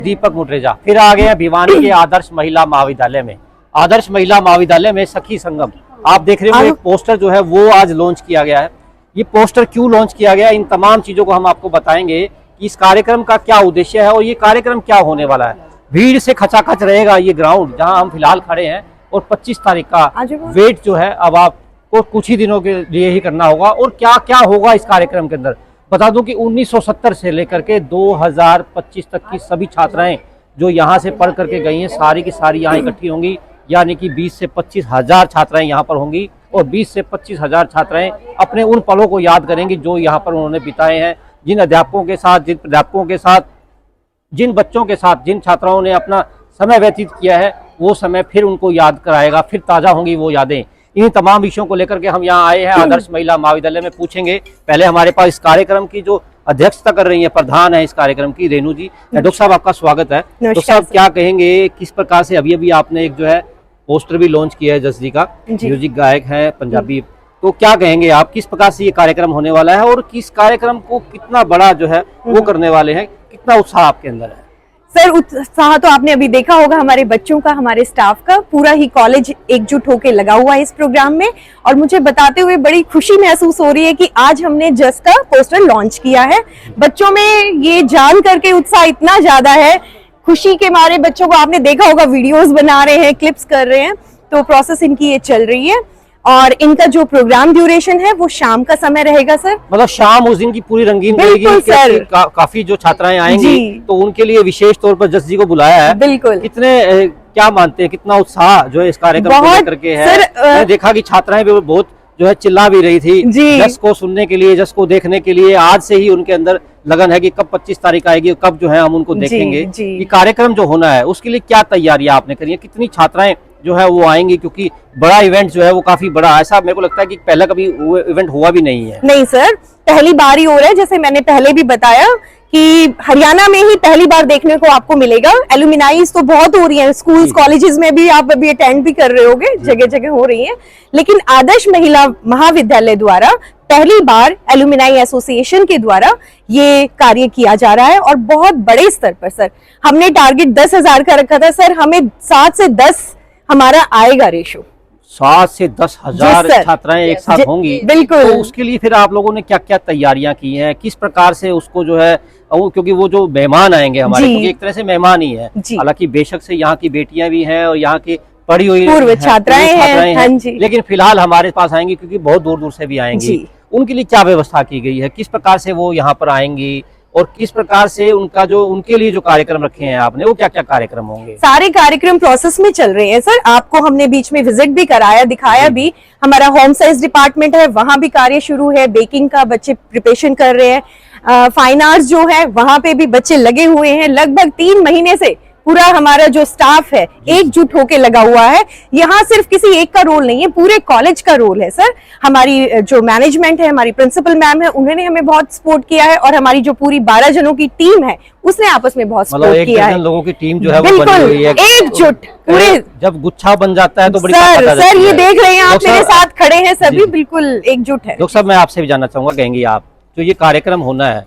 दीपक मुटरेजा फिर आ गए हैं भिवानी के आदर्श महिला महाविद्यालय में। आदर्श महिला महाविद्यालय में सखी संगम आप देख रहे हो, एक पोस्टर जो है वो आज लॉन्च किया गया है। ये पोस्टर क्यों लॉन्च किया गया, इन तमाम चीजों को हम आपको बताएंगे कि इस कार्यक्रम का क्या उद्देश्य है और ये कार्यक्रम क्या होने वाला है। भीड़ से खचाखच रहेगा ये ग्राउंड जहां हम फिलहाल खड़े हैं और 25 तारीख का वेट जो है अब आपको कुछ ही दिनों के लिए ही करना होगा। और क्या क्या होगा इस कार्यक्रम के अंदर बता दूं कि 1970 से लेकर के 2025 तक की सभी छात्राएं जो यहाँ से पढ़ करके गई हैं सारी की सारी यहाँ इकट्ठी होंगी, यानी कि 20 से 25 हजार छात्राएं यहाँ पर होंगी और 20 से 25 हजार छात्राएं अपने उन पलों को याद करेंगी जो यहाँ पर उन्होंने बिताए हैं, जिन अध्यापकों के साथ, जिन प्राध्यापकों के साथ, जिन बच्चों के साथ, जिन छात्राओं ने अपना समय व्यतीत किया है, वो समय फिर उनको याद कराएगा, फिर ताज़ा होंगी वो यादें। इन तमाम विषयों को लेकर के हम यहाँ आए हैं आदर्श महिला महाविद्यालय में। पूछेंगे पहले हमारे पास इस कार्यक्रम की जो अध्यक्षता कर रही है, प्रधान है इस कार्यक्रम की, रेणु जी। डॉक्टर साहब आपका स्वागत है। डॉक्टर साहब क्या कहेंगे, किस प्रकार से अभी आपने एक जो है पोस्टर भी लॉन्च किया है, जस जी का, म्यूजिक गायक है पंजाबी, तो क्या कहेंगे आप, किस प्रकार से ये कार्यक्रम होने वाला है और किस कार्यक्रम को कितना बड़ा जो है वो करने वाले हैं, कितना उत्साह आपके अंदर है? सर उत्साह तो आपने अभी देखा होगा हमारे बच्चों का, हमारे स्टाफ का, पूरा ही कॉलेज एकजुट होकर लगा हुआ है इस प्रोग्राम में। और मुझे बताते हुए बड़ी खुशी महसूस हो रही है कि आज हमने जस का पोस्टर लॉन्च किया है। बच्चों में ये जान करके उत्साह इतना ज्यादा है, खुशी के मारे बच्चों को आपने देखा होगा वीडियोस बना रहे हैं, क्लिप्स कर रहे हैं, तो प्रोसेस इनकी ये चल रही है। और इनका जो प्रोग्राम ड्यूरेशन है वो शाम का समय रहेगा सर, मतलब शाम उस दिन की पूरी रंगीन रहेगी सर। काफी जो छात्राएं आएंगी तो उनके लिए विशेष तौर पर जस जी को बुलाया है। बिल्कुल। कितने क्या मानते हैं, कितना उत्साह जो है इस कार्यक्रम को लेकर के है? मैंने देखा कि छात्राएं भी बहुत जो है चिल्ला भी रही थी जस को सुनने के लिए, जस को देखने के लिए। आज से ही उनके अंदर लगन है कि कब 25 तारीख आएगी, कब जो है हम उनको देखेंगे। ये कार्यक्रम जो होना है उसके लिए क्या तैयारियां आपने करी है, कितनी छात्राएं जो है वो आएंगी, क्योंकि बड़ा इवेंट जो है वो काफी बड़ा, ऐसा मेरे को लगता है कि पहले कभी इवेंट हुआ भी नहीं है। नहीं सर, पहली बार ही हो रहा है। जैसे मैंने पहले भी बताया कि हरियाणा में ही पहली बार देखने को आपको मिलेगा। एलुमिनाइज तो बहुत हो रही है, स्कूल्स कॉलेजेस में भी आप अभी अटेंड भी कर रहे होगे, जगह जगह हो रही है। लेकिन आदर्श महिला महाविद्यालय द्वारा पहली बार एलुमिनाई एसोसिएशन के द्वारा ये कार्य किया जा रहा है और बहुत बड़े स्तर पर सर। हमने टारगेट 10,000 का रखा था सर, हमें 7 से 10 हमारा आएगा रेशो। 7 से 10 हजार छात्राएं एक साथ होंगी। बिल्कुल। तो उसके लिए फिर आप लोगों ने क्या क्या तैयारियां की हैं, किस प्रकार से उसको जो है, क्योंकि वो जो मेहमान आएंगे हमारे, क्योंकि एक तरह से मेहमान ही है, हालांकि बेशक से यहाँ की बेटियां भी हैं और यहाँ की पढ़ी हुई पूर्व छात्राएं हैं, लेकिन फिलहाल हमारे पास आएंगी क्योंकि बहुत दूर दूर से भी आएंगी। उनके लिए क्या व्यवस्था की गई है, किस प्रकार से वो यहाँ पर आएंगी और किस प्रकार से उनका जो उनके लिए जो कार्यक्रम रखे हैं आपने, वो क्या क्या कार्यक्रम होंगे? सारे कार्यक्रम प्रोसेस में चल रहे हैं सर। आपको हमने बीच में विजिट भी कराया, दिखाया भी। हमारा होम साइंस डिपार्टमेंट है, वहां भी कार्य शुरू है, बेकिंग का बच्चे प्रिपरेशन कर रहे हैं। फाइन आर्ट्स जो है वहां पे भी बच्चे लगे हुए हैं। लगभग 3 महीने से पूरा हमारा जो स्टाफ है एकजुट होके लगा हुआ है। यहाँ सिर्फ किसी एक का रोल नहीं है, पूरे कॉलेज का रोल है सर। हमारी जो मैनेजमेंट है, हमारी प्रिंसिपल मैम है, उन्होंने हमें बहुत सपोर्ट किया है और हमारी जो पूरी 12 जनों की टीम है उसने आपस में बहुत सपोर्ट किया है। लोगों की टीम जो है वो बनी हुई है, एकजुट पूरे। जब गुच्छा बन जाता है तो बड़ी सर ये देख रहे हैं आप, मेरे साथ खड़े हैं सभी, बिल्कुल एकजुट है। डॉक्टर साहब मैं आपसे भी जानना चाहूंगा, कहेंगे आप जो ये कार्यक्रम होना है,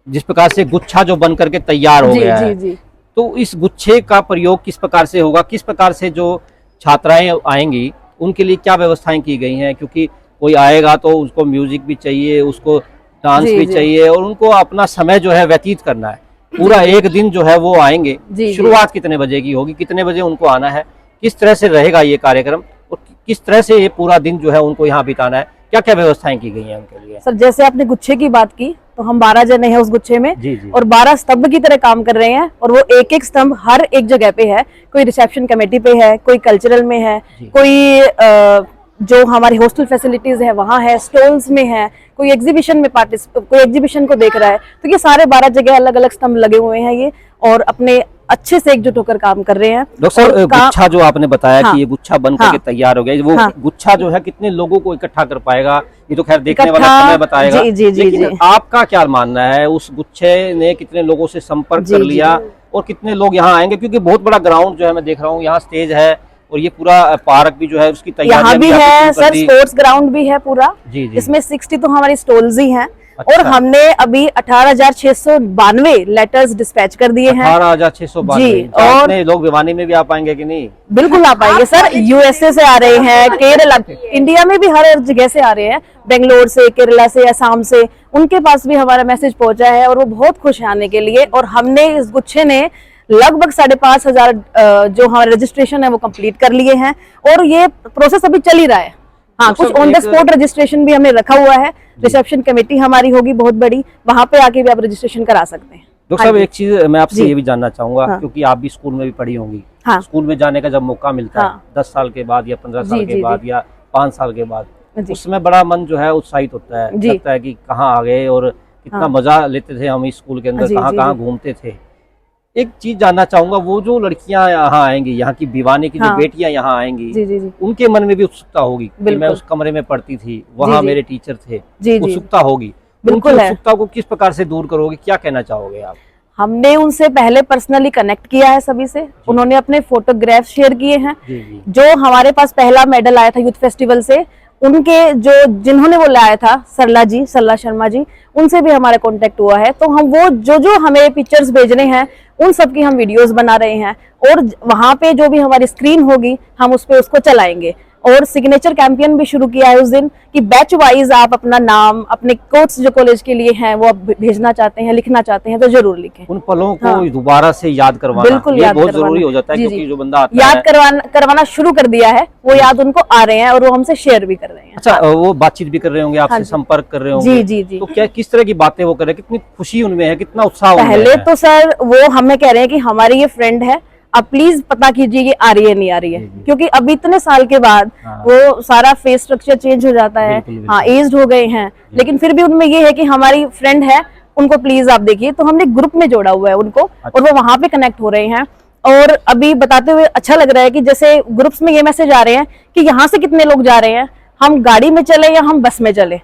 जिस प्रकार से गुच्छा जो बन करके तैयार हो गया है, तो इस गुच्छे का प्रयोग किस प्रकार से होगा, किस प्रकार से जो छात्राएं आएंगी उनके लिए क्या व्यवस्थाएं की गई हैं? क्योंकि कोई आएगा तो उसको म्यूजिक भी चाहिए, उसको डांस भी चाहिए और उनको अपना समय जो है व्यतीत करना है। पूरा एक दिन जो है वो आएंगे। शुरुआत कितने बजे की होगी, कितने बजे उनको आना है, किस तरह से रहेगा ये कार्यक्रम और किस तरह से ये पूरा दिन जो है उनको यहाँ बिताना है, क्या क्या व्यवस्थाएं की गई हैं उनके लिए? सर जैसे आपने गुच्छे की बात की, तो हम 12 जने हैं उस गुच्छे में और 12 स्तंभ की तरह काम कर रहे हैं और वो एक एक स्तंभ हर एक जगह पे है। कोई रिसेप्शन कमेटी पे है, कोई कल्चरल में है, कोई जो हमारी हॉस्टल फैसिलिटीज है वहाँ है, स्टॉल्स में है, कोई एग्जीबिशन में कोई एग्जीबिशन को देख रहा है। तो ये सारे 12 जगह अलग अलग स्तंभ लगे हुए हैं ये, और अपने अच्छे से एकजुट होकर काम कर रहे हैं। डॉक्टर साहब गुच्छा जो आपने बताया कि ये गुच्छा बन करके तैयार हो गया, वो गुच्छा जो है कितने लोगों को इकट्ठा कर पाएगा, ये तो खैर देखने वाला समय बताएगा। लेकिन आपका क्या मानना है, उस गुच्छे ने कितने लोगों से संपर्क कर लिया और कितने लोग यहाँ आएंगे? क्योंकि बहुत बड़ा ग्राउंड जो है मैं देख रहा हूँ, यहाँ स्टेज है और ये पूरा पार्क भी जो है उसकी तैयारी भी है सर, स्पोर्ट्स ग्राउंड भी है पूरा। इसमें 60 तो हमारी स्टॉल्स ही हैं अच्छा। और हमने अभी 18,692 लेटर्स डिस्पैच कर दिए हैं। 18,692 जी, और और लोग भिवानी में भी आ पाएंगे कि नहीं? बिल्कुल आ पाएंगे सर। यूएसए से आ रहे हैं, केरला, इंडिया में भी हर जगह से आ रहे हैं, बेंगलोर से, केरला से, असम से, उनके पास भी हमारा मैसेज पहुंचा है और वो बहुत खुश हैं आने के लिए। और हमने इस गुच्छे ने लगभग 5,500 जो हमारा रजिस्ट्रेशन है वो कंप्लीट कर लिए हैं और ये प्रोसेस अभी चल ही रहा है। हाँ, कुछ ऑन द स्पॉट रजिस्ट्रेशन भी हमने रखा हुआ है। रिसेप्शन कमेटी हमारी होगी बहुत बड़ी, वहां पे आके भी आप रजिस्ट्रेशन करा सकते हैं। डॉक्टर साहब, एक चीज मैं आपसे जी। ये भी जानना चाहूंगा, हाँ। क्योंकि आप भी स्कूल में भी पढ़ी होंगी। हाँ। स्कूल में जाने का जब मौका मिलता हाँ। है 10 साल के बाद या 15 साल जी, के जी, बाद या 5 साल के बाद, जी। उस समय बड़ा मन जो है उत्साहित होता है, जी। लगता है कि कहाँ आ गए और कितना हाँ। मजा लेते थे हम इस स्कूल के अंदर, जी, कहाँ जी, कहाँ जी। घूमते थे। एक चीज जानना चाहूंगा, वो जो लड़कियां यहाँ आएंगी, यहाँ की भिवानी की जो हाँ। बेटियां यहाँ आएंगी, जी, जी, जी। उनके मन में भी उत्सुकता होगी कि मैं बिल्कुल। उस कमरे में पढ़ती थी, वहाँ जी। मेरे टीचर थे, जी, जी। उत्सुकता होगी। बिल्कुल उनकी है। उत्सुकता को किस प्रकार से दूर करोगे, क्या कहना चाहोगे आप? हमने उनसे पहले पर्सनली कनेक्ट किया है सभी से, उन्होंने अपने फोटोग्राफ शेयर किए हैं। जी जी। जो हमारे पास पहला मेडल आया था यूथ फेस्टिवल से, उनके जो जिन्होंने वो लाया था, सरला शर्मा जी, उनसे भी हमारा कांटेक्ट हुआ है। तो हम वो जो हमें पिक्चर्स भेजने हैं उन सब की हम वीडियोस बना रहे हैं और वहां पे जो भी हमारी स्क्रीन होगी हम उस पे उसको चलाएंगे। और सिग्नेचर कैंपेन भी शुरू किया है उस दिन कि बैच वाइज आप अपना नाम, अपने कोर्स जो कॉलेज के लिए हैं वो आप भेजना चाहते हैं, लिखना चाहते हैं तो जरूर लिखें। उन पलों को हाँ। दोबारा से याद करवाना, बिल्कुल ये याद बहुत करवाना। जरूरी हो जाता है, जी, क्योंकि जी। जो बंदा आता याद है। करवाना शुरू कर दिया है, वो याद उनको आ रहे हैं और वो हमसे शेयर भी कर रहे हैं। अच्छा, वो बातचीत भी कर रहे होंगे आपसे, हाँ जी। संपर्क कर रहे होंगे। जी, जी, जी। तो क्या किस तरह की बातें वो कर रहे हैं, कितनी खुशी उनमें है, कितना उत्साह उनमें पहले है? तो सर वो हमें कह रहे हैं कि हमारी ये फ्रेंड है, आप प्लीज पता कीजिए कि आ रही है नहीं आ रही है, क्योंकि अब इतने साल के बाद हाँ। वो सारा फेस स्ट्रक्चर चेंज हो जाता है। बिल्कुल, बिल्कुल। हाँ, एज्ड हो गए हैं, लेकिन फिर भी उनमें ये है कि हमारी फ्रेंड है, उनको प्लीज आप देखिए। तो हमने ग्रुप में जोड़ा हुआ है उनको और वो वहां पे कनेक्ट हो रहे हैं। और अभी बताते हुए अच्छा लग रहा है कि जैसे ग्रुप्स में ये मैसेज आ रहे हैं कि यहाँ से कितने लोग जा रहे हैं, हम गाड़ी में चले या हम बस में चले।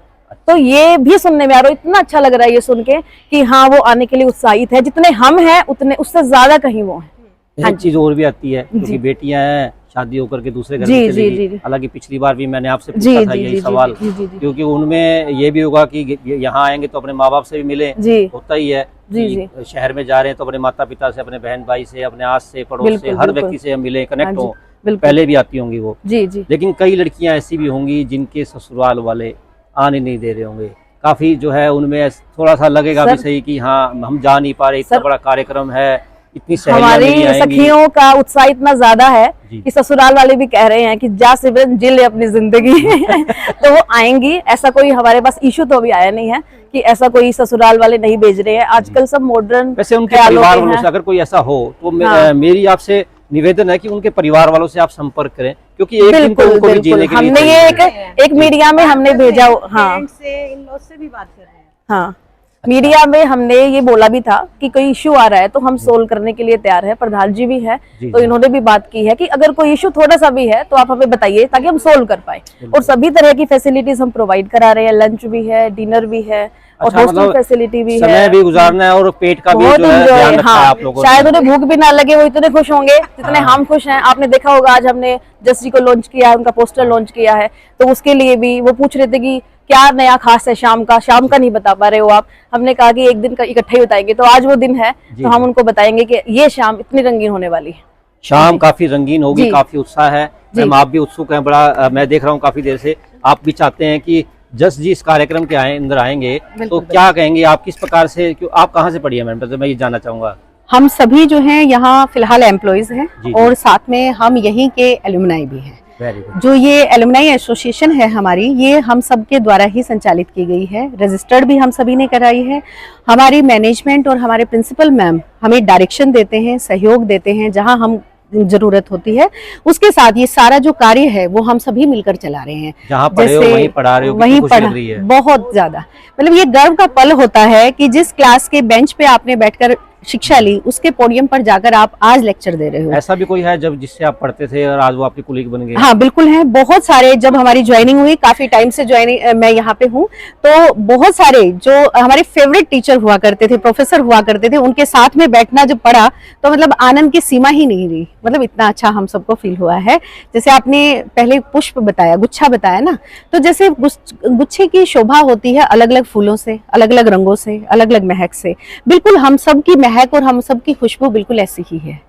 तो ये भी सुनने में आ रहा है, इतना अच्छा लग रहा है ये सुन के कि हाँ वो आने के लिए उत्साहित है, जितने हम हैं उतने उससे ज्यादा कहीं वो है। एक चीज और भी आती है, क्योंकि बेटियां हैं, शादी होकर के दूसरे घर जी, में जी, चलेगी। जी। हालांकि पिछली बार भी मैंने आपसे जी, पूछा था जी, यही जी, सवाल, जी, जी, जी। क्योंकि उनमें ये भी होगा कि यहाँ आएंगे तो अपने माँ बाप से भी मिले, जी। होता ही है। जी, कि शहर में जा रहे हैं तो अपने माता पिता से, अपने बहन भाई से, अपने आस से, पड़ोस से, बिल्कुल, हर बिल्कुल। व्यक्ति से हम मिले, कनेक्ट हाँ जी, हो। बिल्कुल। पहले भी आती होंगी वो, जी, जी। लेकिन कई लड़कियां ऐसी भी होंगी जिनके ससुराल वाले आने नहीं दे रहे होंगे। काफी जो है उनमें थोड़ा सा लगेगा भी सर- सही कि हाँ हम जा नहीं पा रहे, इतना सर- बड़ा कार्यक्रम है, इतनी सहेलियां हमारी मेरी आएंगी। सखियों का उत्साह इतना ज्यादा है जी। कि ससुराल वाले भी कह रहे हैं कि जा सिमरन जी ले अपनी जिंदगी। तो वो आएंगी, ऐसा कोई हमारे पास इशू तो अभी आया नहीं है कि ऐसा कोई ससुराल वाले नहीं भेज रहे हैं। आजकल सब मॉडर्न वैसे उनके परिवार वालों से अगर कोई ऐसा हो तो हाँ। मेरी आपसे निवेदन है कि उनके परिवार वालों से आप संपर्क करें, क्योंकि एक दिन तो बिल्कुल उनको भी बिल्कुल। जीने के लिए हमने ये चाहिए। एक मीडिया में हमने भेजा। हाँ फ्रेंड से, इन-लॉज से भी बात कर रहे हैं। हाँ, मीडिया में हमने ये बोला भी था कि कोई इश्यू आ रहा है तो हम सोल्व करने के लिए तैयार है। प्रधान जी भी है जी, तो जी। इन्होंने भी बात की है कि अगर कोई इश्यू थोड़ा सा भी है तो आप हमें बताइए ताकि हम सोल्व कर पाए। और सभी तरह की फैसिलिटीज हम प्रोवाइड करा रहे हैं, लंच भी है, डिनर भी है और अच्छा, हॉस्टल मतलब फैसिलिटी भी है। समय भी गुजारना है और पेट का भी बहुत जो है enjoy, ध्यान रखा है हाँ, आप लोगों ने। शायद उन्हें भूख भी ना लगे, वो इतने खुश होंगे जितने हम खुश हैं। आपने देखा होगा आज हमने जस्ट जी को लॉन्च किया है, उनका पोस्टर लॉन्च किया है, तो उसके लिए भी वो पूछ रहे थे कि क्या नया खास है शाम का नहीं बता पा रहे हो आप। हमने कहा कि एक दिन का इकट्ठा ही बताएंगे, तो आज वो दिन है तो हम उनको बताएंगे कि ये शाम इतनी रंगीन होने वाली है। शाम काफी रंगीन होगी, जी। काफी उत्साह है। मैम आप भी उत्सुक हैं बड़ा, मैं देख रहा हूँ काफी देर से। आप भी चाहते हैं कि जस्ट जी इस कार्यक्रम के अंदर आएंगे, तो क्या कहेंगे आप, किस प्रकार से, क्यों आप कहाँ से पढ़ी है मैम, तो मैं ये जानना चाहूंगा। हम सभी जो हैं यहाँ फिलहाल एम्प्लॉयज हैं जी, जी। और साथ में हम यहीं के एलुमनाई भी हैं। Very good. जो ये एलुमनाई एसोसिएशन है हमारी, ये हम सब के द्वारा ही संचालित की गई है। रजिस्टर्ड भी हम सभी ने कराई है। हमारी मैनेजमेंट और हमारे प्रिंसिपल मैम हमें डायरेक्शन देते हैं, सहयोग देते हैं जहां हम जरूरत होती है। उसके साथ ये सारा जो कार्य है वो हम सभी मिलकर चला रहे हैं। जहाँ पढ़े हो वहीं पढ़ा रहे हो, वहीं कितनी खुशी लग रही है। बहुत ज्यादा, मतलब ये गर्व का पल होता है कि जिस क्लास के बेंच पे आपने बैठकर शिक्षा ली, उसके पोडियम पर जाकर आप आज लेक्चर दे रहे हो। ऐसा भी कोई है जब जिससे आप पढ़ते थे और आज वो आपके कुलीग बन गए? हाँ बिल्कुल है, बहुत सारे। जब हमारी ज्वाइनिंग हुई, काफी टाइम से ज्वाइनिंग मैं यहाँ पे हूँ, तो बहुत सारे जो हमारे फेवरेट टीचर हुआ करते थे, प्रोफेसर हुआ करते थे, उनके साथ में बैठना जब पड़ा तो मतलब आनंद की सीमा ही नहीं रही। मतलब इतना अच्छा हम सबको फील हुआ है। जैसे आपने पहले पुष्प बताया, गुच्छा बताया ना, तो जैसे गुच्छे की शोभा होती है अलग अलग फूलों से, अलग अलग रंगों से, अलग अलग महक से। बिल्कुल हम सब की महक और हम सब की खुशबू बिल्कुल ऐसी ही है।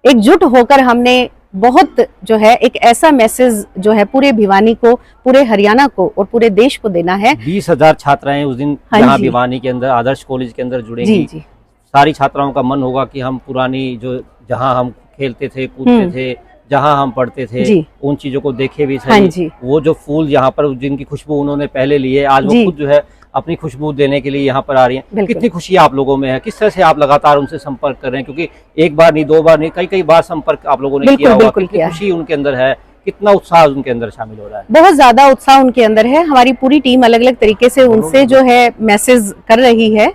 एकजुट होकर हमने बहुत जो है एक ऐसा मैसेज जो है पूरे भिवानी को, पूरे हरियाणा को और पूरे देश को देना है। 20,000 छात्राएं उस दिन हाँ यहाँ जी। भिवानी के अंदर आदर्श कॉलेज के अंदर जुड़ेंगी। जी जी सारी छात्राओं का मन होगा कि हम पुरानी जो जहाँ हम खेलते थे, कूदते थे, जहाँ हम पढ़ते थे, जी। उन चीजों को देखे भी हाँ सही। जी। वो जो फूल यहाँ पर जिनकी खुशबू उन्होंने पहले ली है, आज वो जी। खुद जो है अपनी खुशबू देने के लिए यहाँ पर आ रही हैं। बिल्कुल। कितनी खुशी आप लोगों में है, किस तरह से आप लगातार उनसे संपर्क कर रहे हैं? क्योंकि एक बार नहीं, दो बार नहीं, कई कई बार संपर्क आप लोगों ने बिल्कुल, किया होगा। बिल्कुल कितनी किया है। खुशी उनके अंदर है, कितना उत्साह उनके अंदर शामिल हो रहा है? बहुत ज्यादा उत्साह उनके अंदर है। हमारी पूरी टीम अलग अलग तरीके से उनसे जो है मैसेज कर रही है,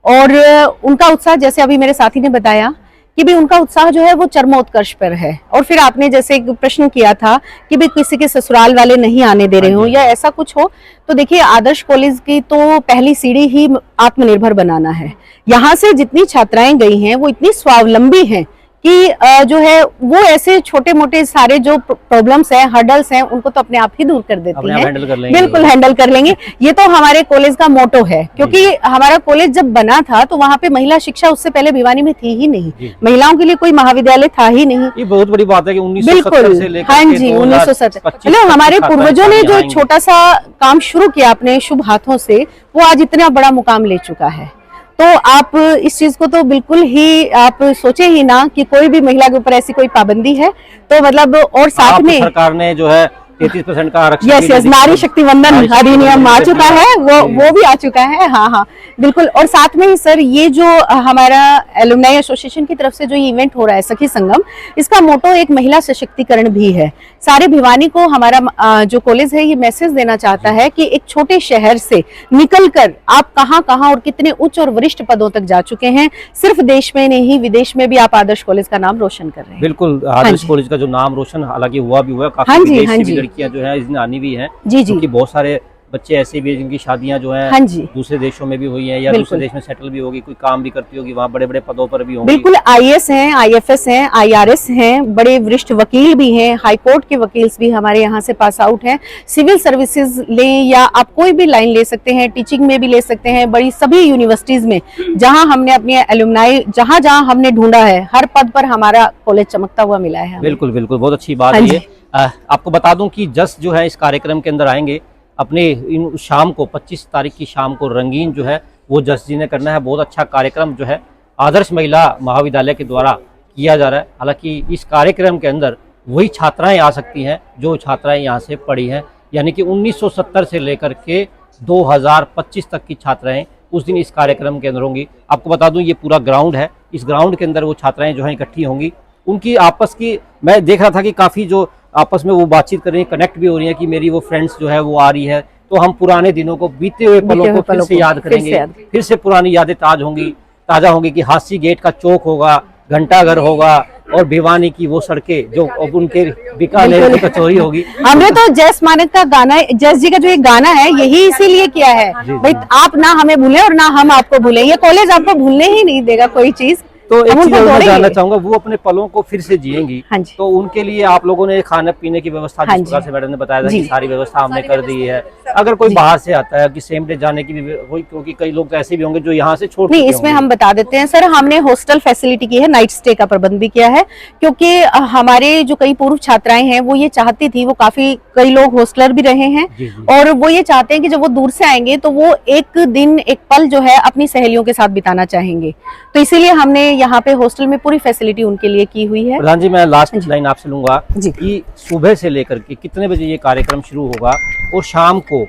और उनका उत्साह जैसे अभी मेरे साथी ने बताया कि भी उनका उत्साह जो है वो चरमोत्कर्ष पर है। और फिर आपने जैसे एक प्रश्न किया था कि भी किसी के ससुराल वाले नहीं आने दे रहे हो या ऐसा कुछ हो, तो देखिए आदर्श कॉलेज की तो पहली सीढ़ी ही आत्मनिर्भर बनाना है। यहाँ से जितनी छात्राएं गई हैं वो इतनी स्वावलंबी हैं कि जो है वो ऐसे छोटे मोटे सारे जो प्रॉब्लम्स हैं, हर्डल्स हैं, उनको तो अपने आप ही दूर कर देती हैं। हैंडल कर लेंगे। बिल्कुल हैंडल कर लेंगे। ये तो हमारे कॉलेज का मोटो है, क्योंकि हमारा कॉलेज जब बना था तो वहाँ पे महिला शिक्षा उससे पहले भिवानी में थी ही नहीं। महिलाओं के लिए कोई महाविद्यालय था ही नहीं। ये बहुत बड़ी बात है कि 1970 से लेकर हाँ जी 1970 मतलब हमारे पूर्वजों ने जो एक छोटा सा काम शुरू किया अपने शुभ हाथों से, वो आज इतना बड़ा मुकाम ले चुका है। तो आप इस चीज को तो बिल्कुल ही आप सोचे ही ना कि कोई भी महिला के ऊपर ऐसी कोई पाबंदी है। तो मतलब और साथ में सरकार ने जो है 33% का आरक्षण यस यस नारी शक्ति वंदन अधिनियम आ चुका है, वो भी आ चुका है। हाँ हाँ बिल्कुल। और साथ में ही सर ये जो हमारा एलुमनाई एसोसिएशन की तरफ से जो ये इवेंट हो रहा है सखी संगम, इसका मोटो एक महिला सशक्तिकरण भी है। सारे भिवानी को हमारा जो कॉलेज है ये मैसेज देना चाहता है कि एक छोटे शहर से निकलकर आप कहाँ कहाँ और कितने उच्च और वरिष्ठ पदों तक जा चुके हैं। सिर्फ देश में नहीं विदेश में भी आप आदर्श कॉलेज का नाम रोशन कर रहे हैं। बिल्कुल आदर्श कॉलेज का जो नाम रोशन हालांकि हुआ भी हुआ है, काफी विदेशी लड़कियां जो है इसमें आनी भी है। जी जी। क्योंकि बहुत सारे बच्चे ऐसे भी हैं जिनकी शादियां जो हैं दूसरे देशों में भी हुई हैं या दूसरे देश में सेटल भी होगी, कोई काम भी करती होगी, वहाँ बड़े बड़े पदों पर भी होंगी। बिल्कुल आईएएस हैं, आईएफएस हैं, आईआरएस हैं, बड़े वरिष्ठ वकील भी हैं, हाई कोर्ट के वकील भी हमारे यहाँ से पास आउट हैं। सिविल सर्विसेज लें या आप कोई भी लाइन ले सकते हैं, टीचिंग में भी ले सकते हैं। बड़ी सभी यूनिवर्सिटीज में जहाँ हमने अपनी एलुमनाई जहाँ जहाँ हमने ढूंढा है, हर पद पर हमारा कॉलेज चमकता हुआ मिला है। बिल्कुल बिल्कुल, बहुत अच्छी बात है ये। आपको बता दूं कि जस जो है इस कार्यक्रम के अंदर आएंगे, अपने इन शाम को 25 तारीख की शाम को रंगीन जो है वो जस जी ने करना है। बहुत अच्छा कार्यक्रम जो है आदर्श महिला महाविद्यालय के द्वारा किया जा रहा है। हालांकि इस कार्यक्रम के अंदर वही छात्राएं आ सकती हैं जो छात्राएं यहाँ से पढ़ी हैं, यानी कि 1970 से लेकर के 2025 तक की छात्राएं उस दिन इस कार्यक्रम के अंदर होंगी। आपको बता दूं ये पूरा ग्राउंड है, इस ग्राउंड के अंदर वो छात्राएं जो है इकट्ठी होंगी। उनकी आपस की मैं देख रहा था कि काफ़ी जो आपस में वो बातचीत कर रही है, कनेक्ट भी हो रही है कि मेरी वो फ्रेंड्स जो है वो आ रही है, तो हम पुराने दिनों को, बीते हुए पलों को फिर से याद करेंगे, फिर से पुरानी यादें ताज़ा होंगी कि हासी गेट का चौक होगा, घंटाघर होगा और भिवानी की वो सड़कें जो अब उनके बीकानेर की कचौरी होगी। हमने तो जस मानक का गाना, जस जी का जो एक गाना है यही इसीलिए किया है भाई, आप ना हमें भूलें और ना हम आपको भूलें। ये कॉलेज आपको भूलने ही नहीं देगा कोई चीज। तो एक चीज मैं जानना चाहूंगा, वो अपने पलों को फिर से जिएंगी, हाँ तो उनके लिए आप लोगों ने खाने पीने की व्यवस्था जिस प्रकार से मैडम ने बताया था कि सारी व्यवस्था हमने कर दी है। अगर कोई बाहर से आता है कि सेम डे जाने की भी कोई, क्योंकि कई लोग तो ऐसे भी होंगे जो यहाँ से छोड़ नहीं, इसमें हम बता देते हैं सर, हमने हॉस्टल फैसिलिटी की है, नाइट स्टे का प्रबंध भी किया है। क्योंकि हमारे जो कई पूर्व छात्राएं हैं वो ये चाहती थी, वो काफी कई लोग हॉस्टलर भी रहे हैं और वो ये चाहते हैं कि जब वो दूर से आएंगे तो वो एक दिन एक पल जो है अपनी सहेलियों के साथ बिताना चाहेंगे। तो इसीलिए हमने यहाँ पे हॉस्टल में पूरी फैसिलिटी उनके लिए की हुई है। प्रधान जी मैं लास्ट लाइन आपसे लूंगा कि सुबह से लेकर के कितने बजे ये कार्यक्रम शुरू होगा और शाम को,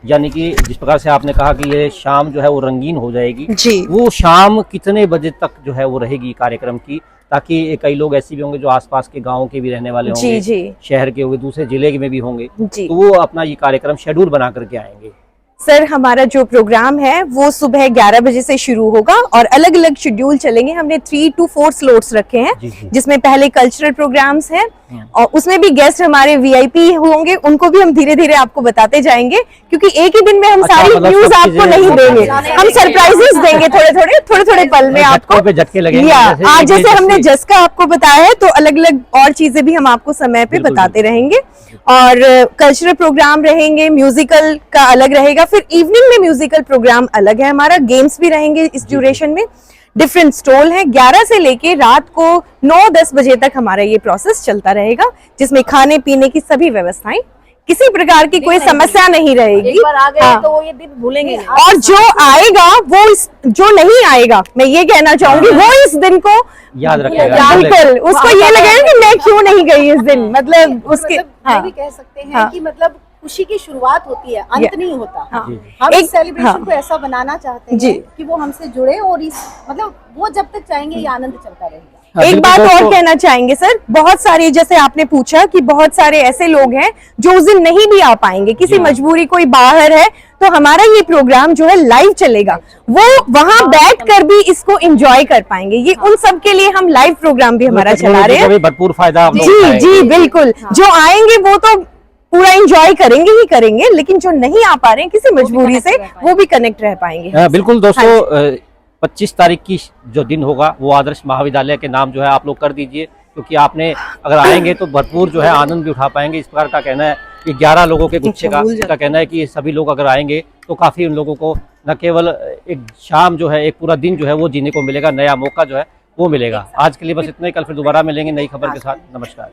यानी कि जिस प्रकार से आपने कहा कि ये शाम जो है वो रंगीन हो जाएगी जी, वो शाम कितने बजे तक जो है वो रहेगी कार्यक्रम की, ताकि कई लोग ऐसे भी होंगे जो आसपास के गांवों के भी रहने वाले होंगे, जी, शहर के होंगे, दूसरे जिले के में भी होंगे, तो वो अपना ये कार्यक्रम शेड्यूल बना करके आएंगे। सर हमारा जो प्रोग्राम है वो सुबह 11 बजे से शुरू होगा और अलग अलग शेड्यूल चलेंगे। हमने 3 to 4 स्लॉट्स रखे हैं, जिसमें पहले कल्चरल प्रोग्राम्स हैं और उसमें भी गेस्ट हमारे वीआईपी होंगे, उनको भी हम धीरे धीरे आपको बताते जाएंगे, क्योंकि एक ही दिन में हम सारी मतलब न्यूज सब आपको चीजें नहीं देंगे, हम सरप्राइजेस देंगे थोड़े थोड़े पल में आपको। पे झटके लगेंगे, आज जैसे हमने जस्का आपको बताया है, तो अलग अलग और चीजें भी हम आपको समय पे बताते रहेंगे। और कल्चरल प्रोग्राम रहेंगे, म्यूजिकल का अलग रहेगा, फिर इवनिंग में म्यूजिकल प्रोग्राम अलग है हमारा, गेम्स भी रहेंगे इस ड्यूरेशन में, डिफरेंट स्टॉल है। 11 से लेके रात को 9-10 बजे तक हमारा ये प्रोसेस चलता रहेगा, जिसमें खाने पीने की सभी व्यवस्थाएं, किसी प्रकार की कोई समस्या नहीं रहेगी। एक बार आ गए तो वो ये दिन भूलेंगे नहीं। और जो आएगा वो जो नहीं आएगा, मैं ये कहना चाहूंगी, वो इस दिन को याद रखेगा, बिल्कुल उसको ये लगेगा कि मैं क्यों नहीं गई इस दिन, मतलब उसके ये भी कह सकते हैं कि मतलब खुशी की शुरुआत होती है, अंत नहीं होता। हम एक- इस सेलिब्रेशन को ऐसा बनाना चाहते हैं कि वो हमसे जुड़े और इस मतलब वो जब तक चाहेंगे ये आनंद चलता रहेगा। एक बात और कहना चाहेंगे सर, बहुत सारे, जैसे आपने पूछा कि बहुत सारे ऐसे लोग हैं जो उस दिन नहीं भी आ पाएंगे, किसी मजबूरी, कोई बाहर है, तो हमारा ये प्रोग्राम जो है लाइव चलेगा, वो वहां बैठकर भी इसको एंजॉय कर पाएंगे। ये उन सब के लिए हम लाइव प्रोग्राम भी हमारा चला रहे हैं। भरपूर फायदा आप लोग जी उठाएंगे। जी बिल्कुल, जो आएंगे वो तो पूरा एंजॉय करेंगे ही करेंगे, लेकिन जो नहीं आ पा रहे हैं किसी मजबूरी से, वो भी कनेक्ट रह पाएंगे। बिल्कुल दोस्तों, 25 तारीख की जो दिन होगा वो आदर्श महाविद्यालय के नाम जो है आप लोग कर दीजिए, क्योंकि आपने अगर आएंगे तो भरपूर जो है आनंद भी उठा पाएंगे। इस प्रकार का कहना है कि 11 लोगों के गुच्छे का कहना है कि सभी लोग अगर आएंगे तो काफी उन लोगों को न केवल एक शाम जो है, एक पूरा दिन जो है वो जीने को मिलेगा, नया मौका जो है वो मिलेगा। आज के लिए बस इतना ही, कल फिर दोबारा मिलेंगे नई खबर के साथ। नमस्कार।